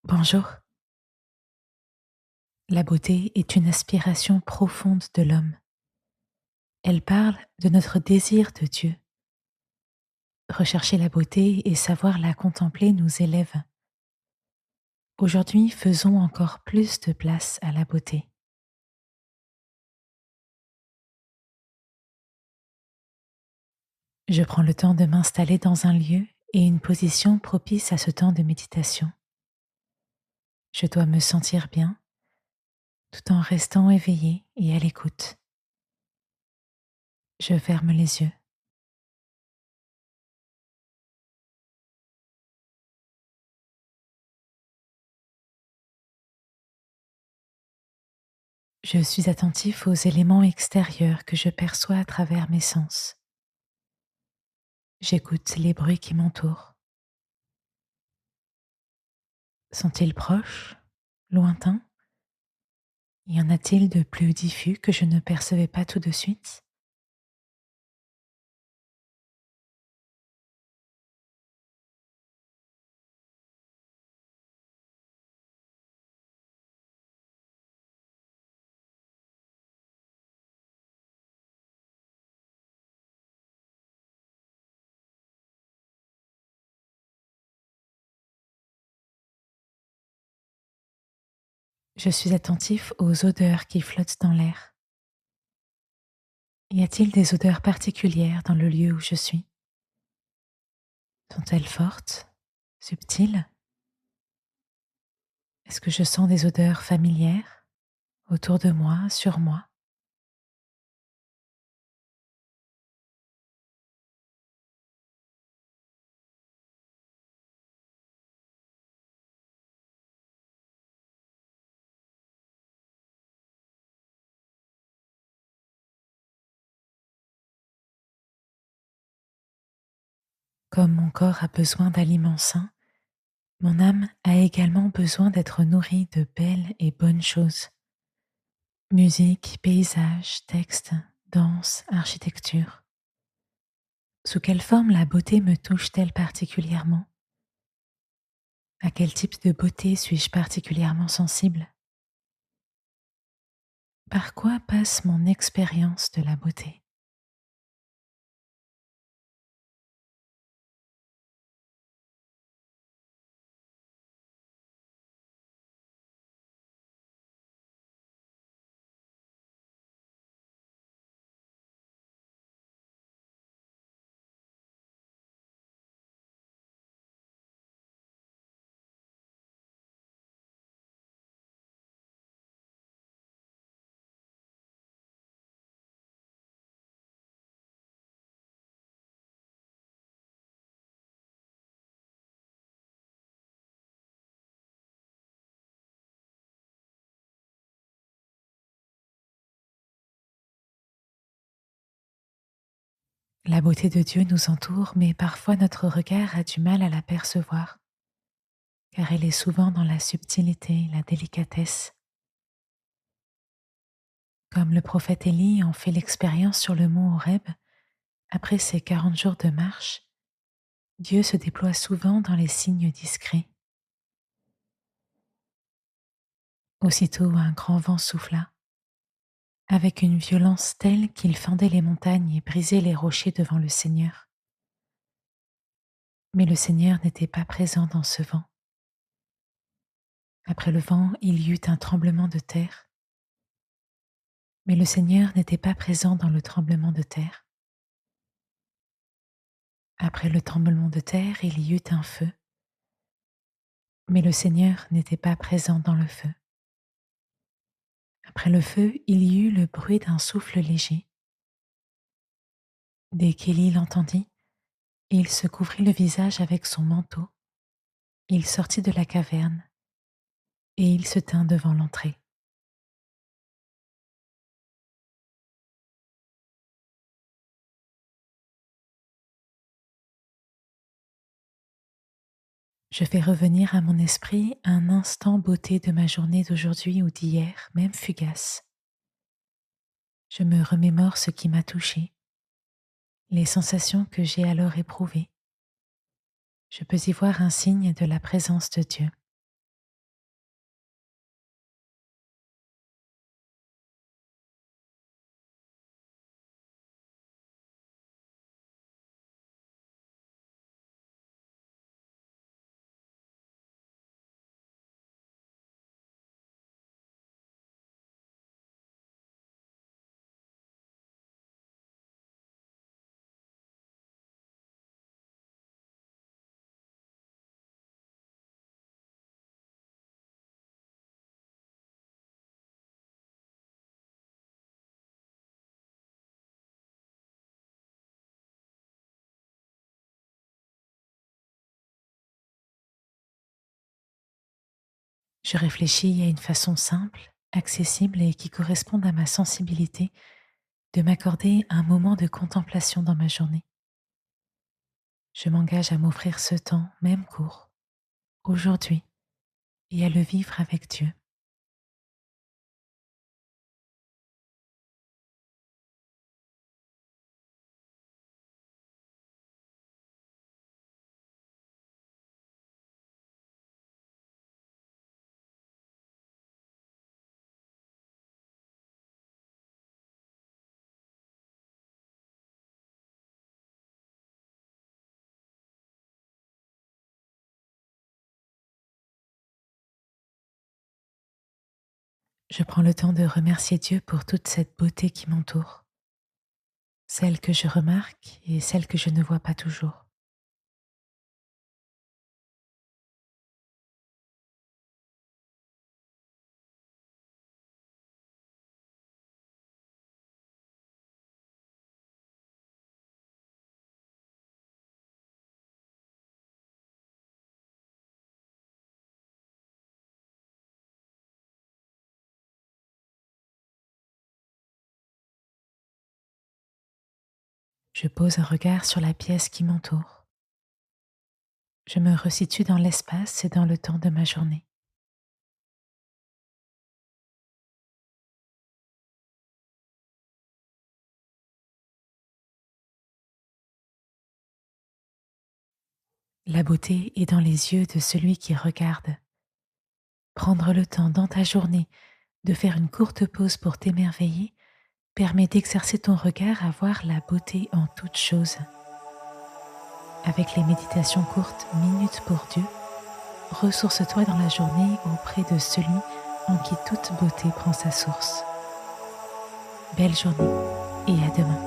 Bonjour. La beauté est une aspiration profonde de l'homme. Elle parle de notre désir de Dieu. Rechercher la beauté et savoir la contempler nous élève. Aujourd'hui, faisons encore plus de place à la beauté. Je prends le temps de m'installer dans un lieu et une position propice à ce temps de méditation. Je dois me sentir bien tout en restant éveillé et à l'écoute. Je ferme les yeux. Je suis attentif aux éléments extérieurs que je perçois à travers mes sens. J'écoute les bruits qui m'entourent. Sont-ils proches, lointains? Y en a-t-il de plus diffus que je ne percevais pas tout de suite? Je suis attentif aux odeurs qui flottent dans l'air. Y a-t-il des odeurs particulières dans le lieu où je suis? Sont-elles fortes, subtiles? Est-ce que je sens des odeurs familières autour de moi, sur moi? Comme mon corps a besoin d'aliments sains, mon âme a également besoin d'être nourrie de belles et bonnes choses. Musique, paysage, texte, danse, architecture. Sous quelle forme la beauté me touche-t-elle particulièrement? À quel type de beauté suis-je particulièrement sensible? Par quoi passe mon expérience de la beauté? La beauté de Dieu nous entoure, mais parfois notre regard a du mal à la percevoir, car elle est souvent dans la subtilité, la délicatesse. Comme le prophète Élie en fait l'expérience sur le mont Horeb, après ses 40 jours de marche, Dieu se déploie souvent dans les signes discrets. Aussitôt un grand vent souffla, avec une violence telle qu'il fendait les montagnes et brisait les rochers devant le Seigneur. Mais le Seigneur n'était pas présent dans ce vent. Après le vent, il y eut un tremblement de terre, mais le Seigneur n'était pas présent dans le tremblement de terre. Après le tremblement de terre, il y eut un feu, mais le Seigneur n'était pas présent dans le feu. Après le feu, il y eut le bruit d'un souffle léger. Dès qu'Élie l'entendit, il se couvrit le visage avec son manteau. Il sortit de la caverne et il se tint devant l'entrée. Je fais revenir à mon esprit un instant beauté de ma journée d'aujourd'hui ou d'hier, même fugace. Je me remémore ce qui m'a touché, les sensations que j'ai alors éprouvées. Je peux y voir un signe de la présence de Dieu. Je réfléchis à une façon simple, accessible et qui corresponde à ma sensibilité de m'accorder un moment de contemplation dans ma journée. Je m'engage à m'offrir ce temps, même court, aujourd'hui, et à le vivre avec Dieu. Je prends le temps de remercier Dieu pour toute cette beauté qui m'entoure, celle que je remarque et celle que je ne vois pas toujours. Je pose un regard sur la pièce qui m'entoure. Je me resitue dans l'espace et dans le temps de ma journée. La beauté est dans les yeux de celui qui regarde. Prendre le temps dans ta journée de faire une courte pause pour t'émerveiller permet d'exercer ton regard à voir la beauté en toutes choses. Avec les méditations courtes minutes pour Dieu, ressource-toi dans la journée auprès de celui en qui toute beauté prend sa source. Belle journée et à demain.